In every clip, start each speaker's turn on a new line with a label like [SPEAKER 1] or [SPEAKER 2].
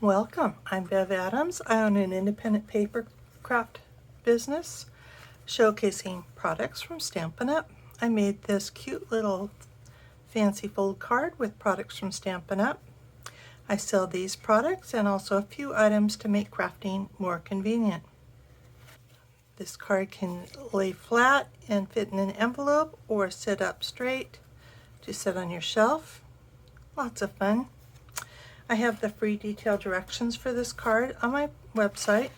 [SPEAKER 1] Welcome, I'm Bev Adams. I own an independent paper craft business showcasing products from Stampin' Up. I made this cute little fancy fold card with products from Stampin' Up. I sell these products and also a few items to make crafting more convenient. This card can lay flat and fit in an envelope or sit up straight to sit on your shelf. Lots of fun. I have the free detailed directions for this card on my website.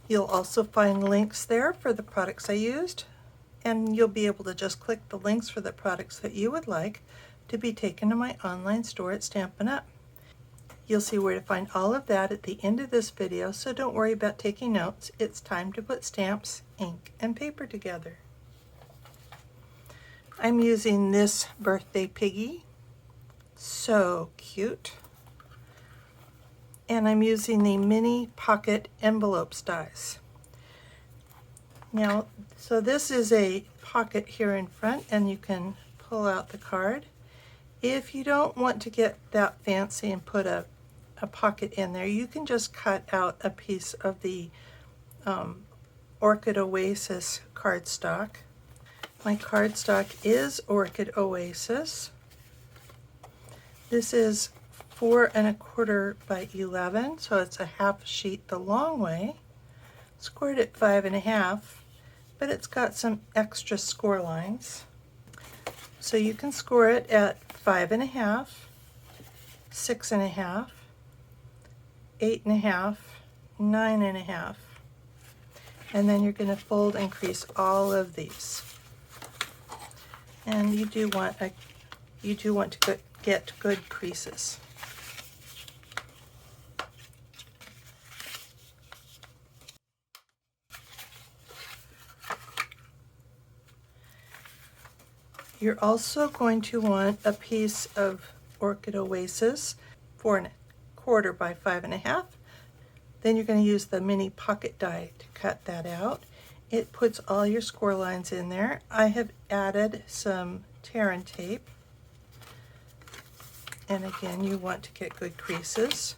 [SPEAKER 1] You'll also find links there for the products I used, and you'll be able to just click the links for the products that you would like to be taken to my online store at Stampin' Up. You'll see where to find all of that at the end of this video, so don't worry about taking notes. It's time to put stamps, ink, and paper together. I'm using this birthday Piggy. So cute. And I'm using the mini pocket envelopes dies. Now, so this is a pocket here in front, and you can pull out the card. If you don't want to get that fancy and put a pocket in there, you can just cut out a piece of the Orchid Oasis cardstock. My cardstock is Orchid Oasis. This is 4 1/4 by 11, so it's a half sheet the long way. Scored at 5 1/2, but it's got some extra score lines. So you can score it at 5 1/2, 6 1/2, 8 1/2, 9 1/2, and then you're going to fold and crease all of these. And you do want to get good creases. You're also going to want a piece of Orchid Oasis, 4 1/4 by 5 1/2. Then you're going to use the mini pocket die to cut that out. It puts all your score lines in there. I have added some tear and tape. And again, you want to get good creases.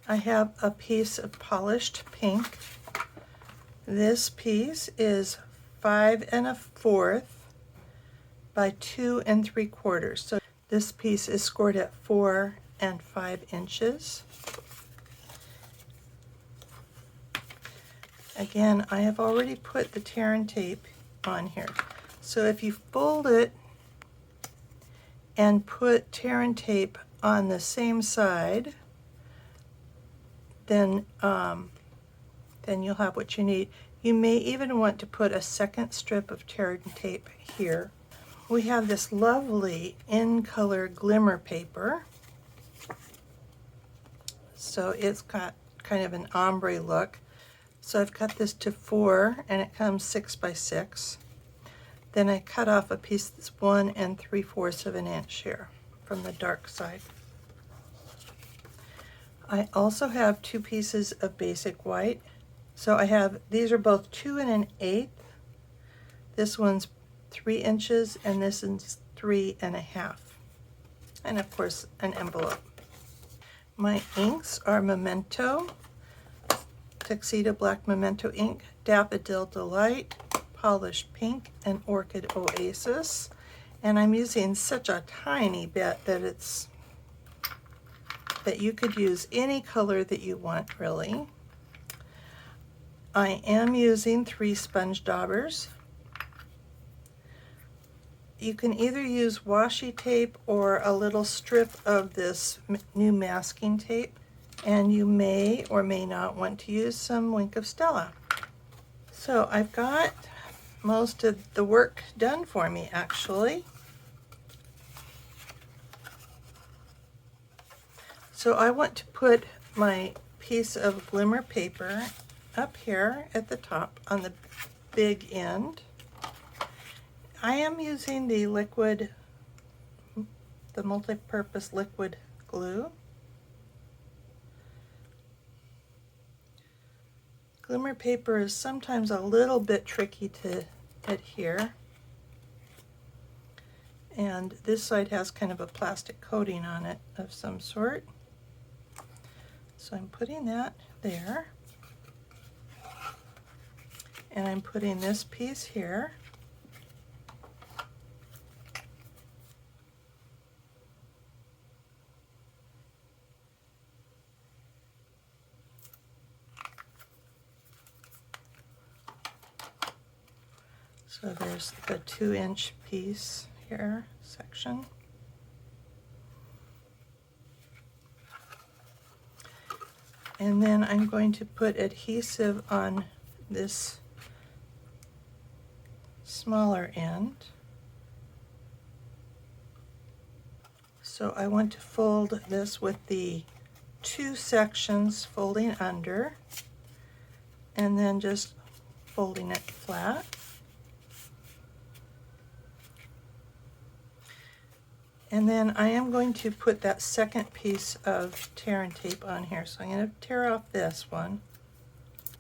[SPEAKER 1] I have a piece of polished pink. This piece is 5 1/4 by 2 3/4. So this piece is scored at 4 5 inches. Again, I have already put the tear and tape on here. So if you fold it and put tear and tape on the same side, then you'll have what you need. You may even want to put a second strip of tear and tape here. We have this lovely in color glimmer paper. So it's got kind of an ombre look. So I've cut this to 4, and it comes 6 by 6. Then I cut off a piece that's 1 3/4 of an inch here from the dark side. I also have 2 pieces of basic white. So I have, these are both 2 1/8. This one's 3 inches, and this is 3 1/2. And of course, an envelope. My inks are Memento, Tuxedo Black Memento ink, Daffodil Delight, Polished Pink, and Orchid Oasis. And I'm using such a tiny bit that that you could use any color that you want, really. I am using 3 sponge daubers. You can either use washi tape or a little strip of this new masking tape, and you may or may not want to use some Wink of Stella. So I've got most of the work done for me, actually. So I want to put my piece of glimmer paper up here at the top on the big end. I am using the multi-purpose liquid glue. Glimmer paper is sometimes a little bit tricky to adhere, and this side has kind of a plastic coating on it of some sort. So I'm putting that there, and I'm putting this piece here. So there's the 2-inch piece here, section. And then I'm going to put adhesive on this smaller end. So I want to fold this with the 2 sections folding under, and then just folding it flat. And then I am going to put that second piece of tear and tape on here. So I'm going to tear off this one,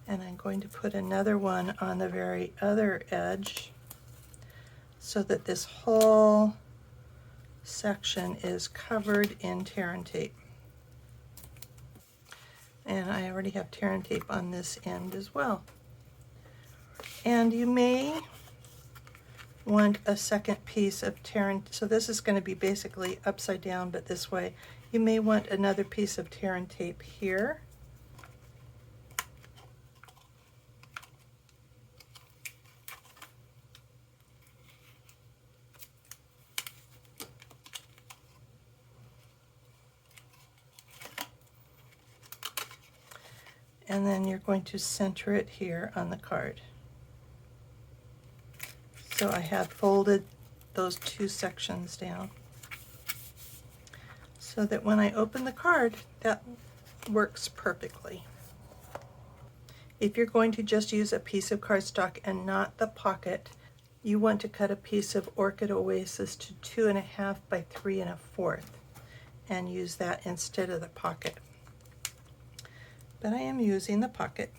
[SPEAKER 1] and I'm going to put another one on the very other edge so that this whole section is covered in tear and tape. And I already have tear and tape on this end as well. And you may want a second piece of tear and, so this is going to be basically upside down but this way. You may want another piece of tear and tape here. And then you're going to center it here on the card. So I have folded those 2 sections down so that when I open the card, that works perfectly. If you're going to just use a piece of cardstock and not the pocket, you want to cut a piece of Orchid Oasis to 2.5 by 3 1/4 and use that instead of the pocket. But I am using the pocket.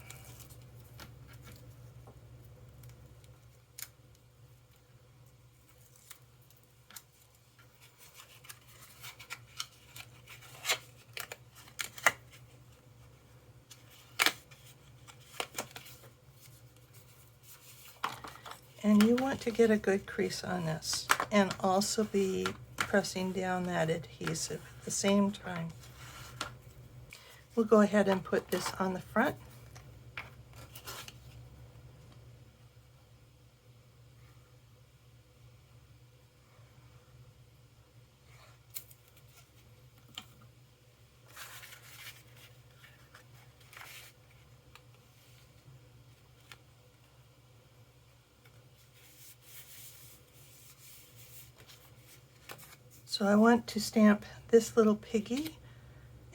[SPEAKER 1] And you want to get a good crease on this and also be pressing down that adhesive at the same time. We'll go ahead and put this on the front. So I want to stamp this little piggy,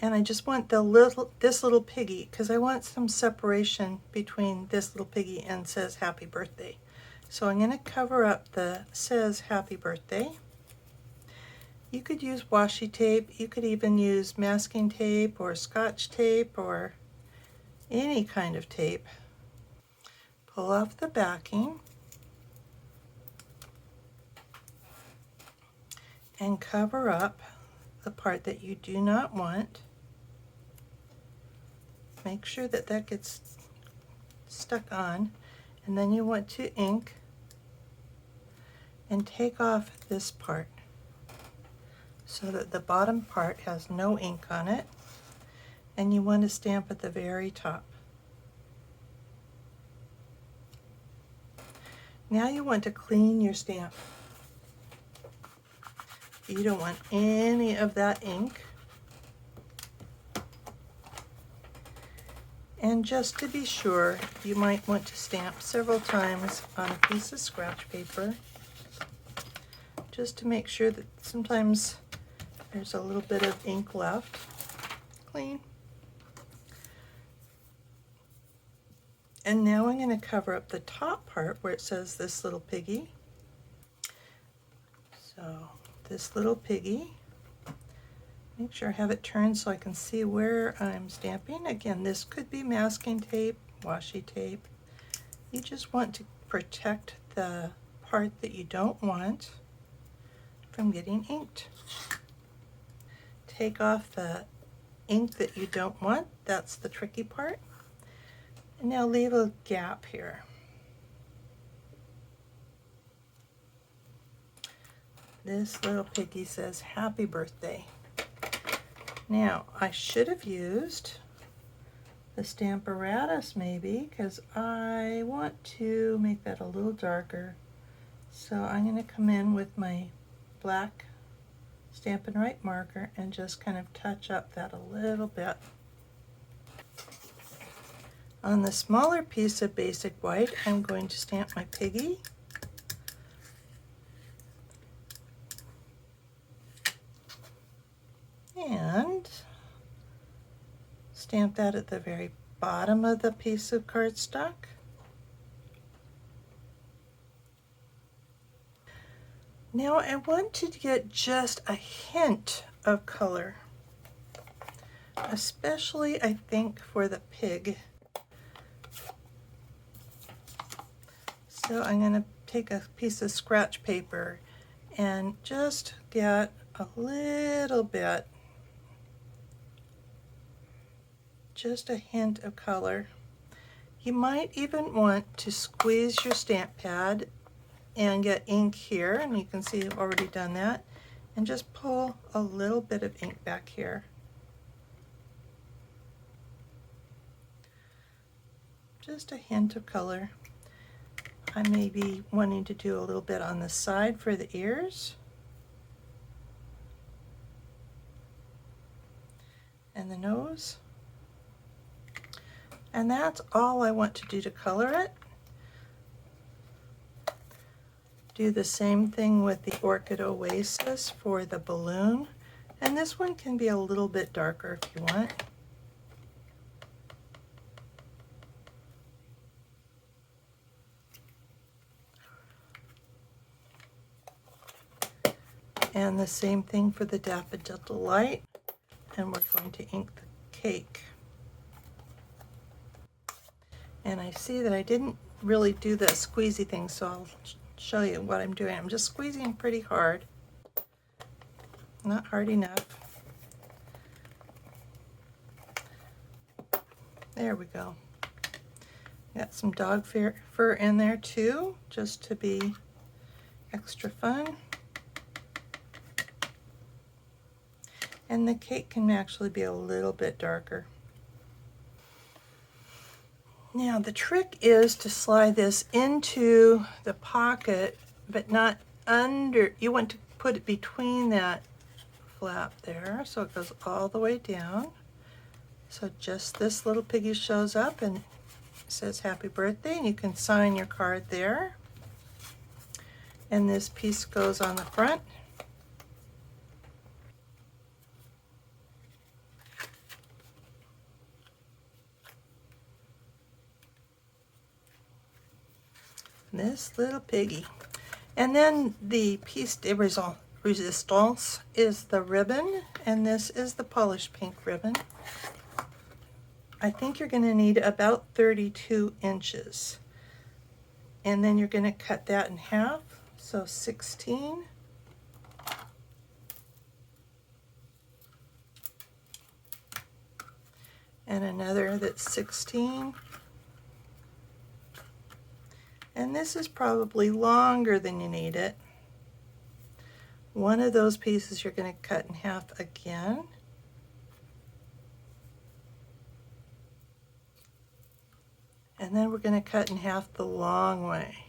[SPEAKER 1] and I just want this little piggy because I want some separation between this little piggy and says happy birthday. So I'm going to cover up the says happy birthday. You could use washi tape, you could even use masking tape or scotch tape or any kind of tape. Pull off the backing and cover up the part that you do not want. Make sure that that gets stuck on, and then you want to ink and take off this part so that the bottom part has no ink on it, and you want to stamp at the very top. Now you want to clean your stamp. You don't want any of that ink. And just to be sure, you might want to stamp several times on a piece of scratch paper, just to make sure that sometimes there's a little bit of ink left. Clean. And now I'm going to cover up the top part where it says this little piggy. So this little piggy, make sure I have it turned so I can see where I'm stamping. Again, this could be masking tape, washi tape. You just want to protect the part that you don't want from getting inked. Take off the ink that you don't want. That's the tricky part. And now leave a gap here. This little piggy says, "Happy birthday." Now, I should have used the Stamparatus maybe, because I want to make that a little darker. So I'm going to come in with my black Stampin' Write marker and just kind of touch up that a little bit. On the smaller piece of basic white, I'm going to stamp my piggy. And stamp that at the very bottom of the piece of cardstock. Now I want to get just a hint of color, especially I think for the pig. So I'm going to take a piece of scratch paper and just get a little bit, just a hint of color. You might even want to squeeze your stamp pad and get ink here, and you can see I've already done that, and just pull a little bit of ink back here. Just a hint of color. I may be wanting to do a little bit on the side for the ears. And the nose. And that's all I want to do to color it. Do the same thing with the Orchid Oasis for the balloon. And this one can be a little bit darker if you want. And the same thing for the Daffodil Delight. And we're going to ink the cake. And I see that I didn't really do the squeezy thing, so I'll show you what I'm doing. I'm just squeezing pretty hard. Not hard enough. There we go. Got some dog fur in there too, just to be extra fun. And the cake can actually be a little bit darker. Now the trick is to slide this into the pocket, but not under. You want to put it between that flap there, so it goes all the way down. So just this little piggy shows up and it says happy birthday, and you can sign your card there. And this piece goes on the front. This little piggy. And then the piece de resistance is the ribbon, and this is the polished pink ribbon. I think you're going to need about 32 inches. And then you're going to cut that in half, so 16. And another that's 16. And this is probably longer than you need it. One of those pieces you're going to cut in half again. And then we're going to cut in half the long way.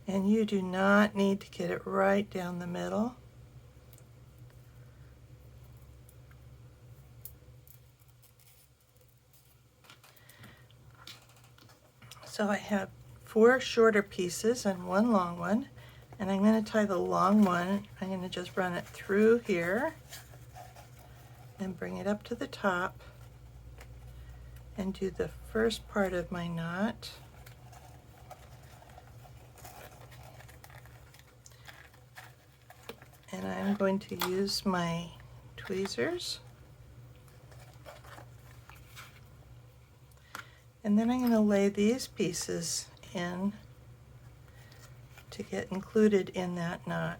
[SPEAKER 1] And you do not need to get it right down the middle. So I have 4 shorter pieces and 1 long one, and I'm going to tie the long one. I'm going to just run it through here and bring it up to the top and do the first part of my knot. And I'm going to use my tweezers And then I'm going to lay these pieces in to get included in that knot.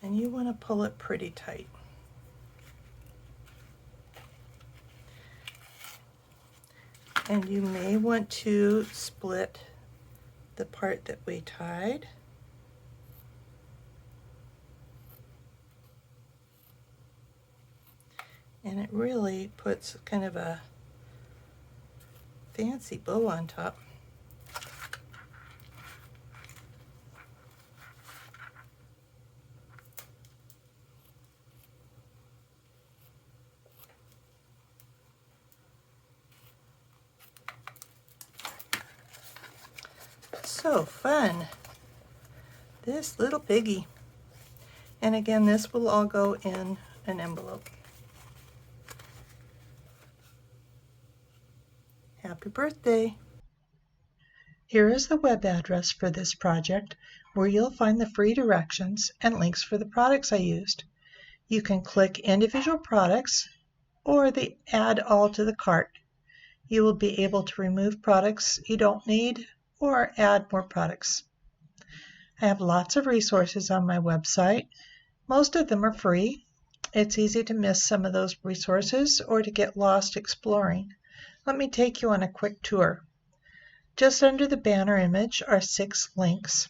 [SPEAKER 1] And you want to pull it pretty tight. And you may want to split the part that we tied. And it really puts kind of a fancy bow on top. So fun. This little piggy. And again, this will all go in an envelope. Happy birthday. Here is the web address for this project, where you'll find the free directions and links for the products I used. You can click individual products or the Add All to the cart. You will be able to remove products you don't need or add more products. I have lots of resources on my website. Most of them are free. It's easy to miss some of those resources or to get lost exploring. Let me take you on a quick tour. Just under the banner image are 6 links.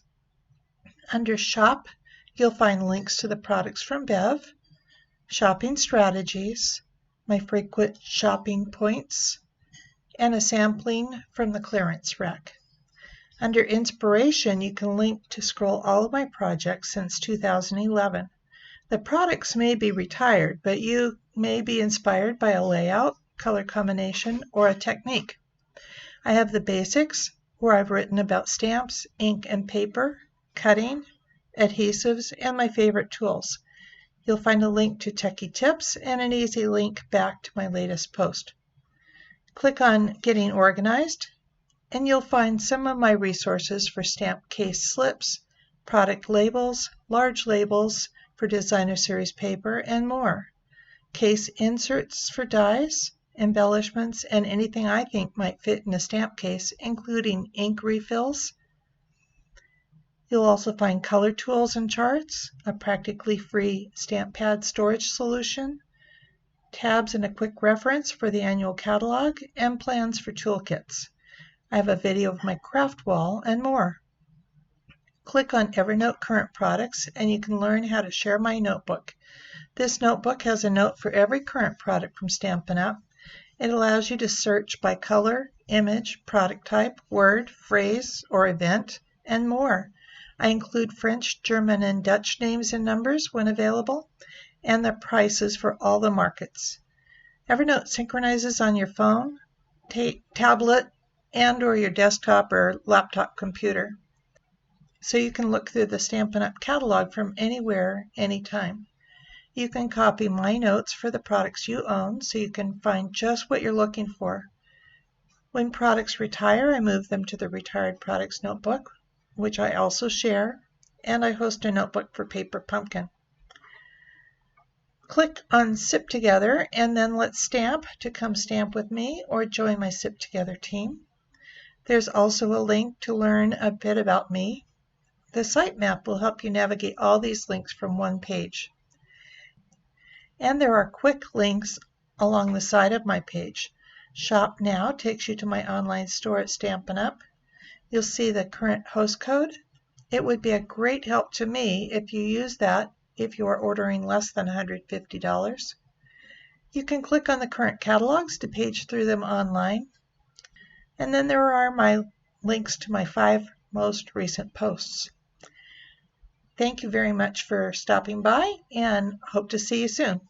[SPEAKER 1] Under Shop, you'll find links to the products from Bev, shopping strategies, my frequent shopping points, and a sampling from the clearance rack. Under Inspiration, you can link to scroll all of my projects since 2011. The products may be retired, but you may be inspired by a layout, color combination, or a technique. I have the basics, where I've written about stamps, ink and paper, cutting, adhesives, and my favorite tools. You'll find a link to Techie Tips and an easy link back to my latest post. Click on Getting Organized, and you'll find some of my resources for stamp case slips, product labels, large labels for designer series paper, and more. Case inserts for dies, embellishments, and anything I think might fit in a stamp case, including ink refills. You'll also find color tools and charts, a practically free stamp pad storage solution, tabs and a quick reference for the annual catalog, and plans for toolkits. I have a video of my craft wall and more. Click on Evernote Current Products and you can learn how to share my notebook. This notebook has a note for every current product from Stampin' Up! It allows you to search by color, image, product type, word, phrase, or event, and more. I include French, German, and Dutch names and numbers when available, and the prices for all the markets. Evernote synchronizes on your phone, tablet, and or your desktop or laptop computer, so you can look through the Stampin' Up! Catalog from anywhere, anytime. You can copy my notes for the products you own so you can find just what you're looking for. When products retire, I move them to the Retired Products Notebook, which I also share, and I host a notebook for Paper Pumpkin. Click on Sip Together and then Let's Stamp to come stamp with me or join my Sip Together team. There's also a link to learn a bit about me. The sitemap will help you navigate all these links from one page. And there are quick links along the side of my page. Shop Now takes you to my online store at Stampin' Up! You'll see the current host code. It would be a great help to me if you use that if you are ordering less than $150. You can click on the current catalogs to page through them online. And then there are my links to my 5 most recent posts. Thank you very much for stopping by and hope to see you soon.